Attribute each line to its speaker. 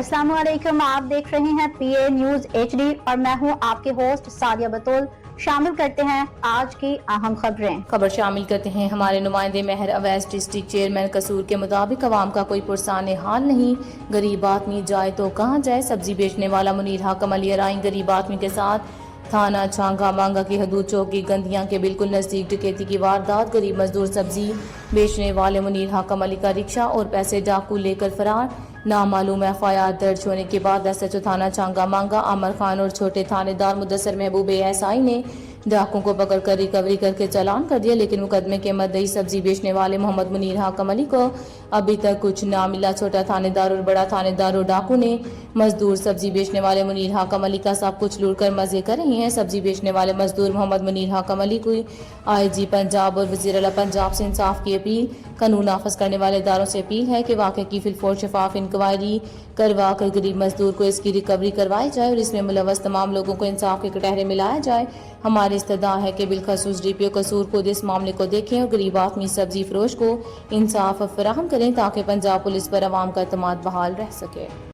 Speaker 1: अस्सलाम वालेकुम, आप देख रहे हैं पीए न्यूज HD और मैं हूं आपके होस्ट सादिया बतौल। शामिल करते हैं आज की अहम खबर
Speaker 2: शामिल करते हैं। हमारे नुमाइंदे महर अवैस डिस्ट्रिक्ट चेयरमैन कसूर के मुताबिक अवाम का कोई पुरसान हाल नहीं, गरीब आदमी जाए तो कहाँ जाए। सब्जी बेचने वाला मुनीर हाकम अली अराई गरीब आदमी के साथ थाना छांगा मांगा की हदूद चौकी गंदियां के बिल्कुल नजदीक डकैती की वारदात। गरीब मजदूर सब्जी बेचने वाले मुनीर हाकम अली का रिक्शा और पैसे डाकू लेकर फरार। नामालूम FIR दर्ज होने के बाद SHO थाना छांगा मांगा आमर खान और छोटे थानेदार मुदस्सर महबूब SI ने डाकू को पकड़कर रिकवरी करके चालान कर दिया, लेकिन मुकदमे के मद्देई सब्जी बेचने वाले मोहम्मद मुनीर हाकम अली को अभी तक कुछ ना मिला। छोटा थानेदार और बड़ा थानेदार और डाकू ने मजदूर सब्जी बेचने वाले मुनीर हाकम अली का सब कुछ लूट कर मजे कर रहे हैं। सब्जी बेचने वाले मजदूर मोहम्मद मुनीर हाकम अली को IG पंजाब और वज़ीर आला पंजाब से इंसाफ की अपील। कानून नाफज करने वाले इदारों से अपील है कि वाक़े की फिलफोर शफाफ इंक्वायरी करवा कर गरीब मजदूर को इसकी रिकवरी करवाई जाए और इसमें मुलव्वस तमाम लोगों को इंसाफ के कटहरे में लाया जाए। हमारी इस्तदा है कि बिलखसूस DPO कसूर खुद इस मामले को देखें और गरीब आदमी सब्जी फरोश को इंसाफ फराहम करें ताकि पंजाब पुलिस पर अवाम का एतमाद बहाल रह सके।